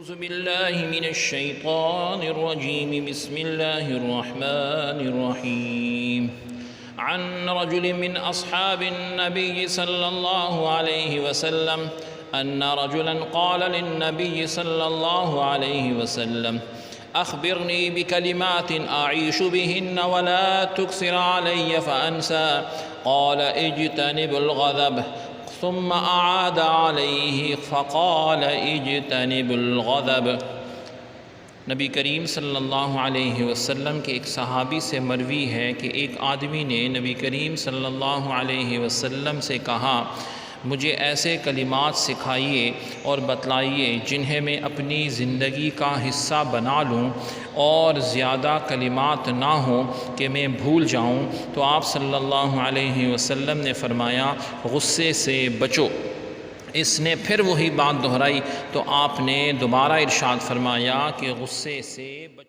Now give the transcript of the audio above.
أعوذ بالله من الشيطان الرجيم بسم الله الرحمن الرحيم عن رجل من أصحاب النبي صلى الله عليه وسلم أن رجلا قال للنبي صلى الله عليه وسلم أخبرني بكلمات أعيش بهن ولا تكثر علي فأنسى قال اجتنب الغضب ثم أعاد عليه فقال اجتنب الغضب۔ نبی کریم صلی اللہ علیہ وسلم کے ایک صحابی سے مروی ہے کہ ایک آدمی نے نبی کریم صلی اللہ علیہ وسلم سے کہا مجھے ایسے کلمات سکھائیے اور بتلائیے جنہیں میں اپنی زندگی کا حصہ بنا لوں اور زیادہ کلمات نہ ہوں کہ میں بھول جاؤں۔ تو آپ صلی اللہ علیہ وسلم نے فرمایا غصے سے بچو۔ اس نے پھر وہی بات دہرائی تو آپ نے دوبارہ ارشاد فرمایا کہ غصے سے بچو۔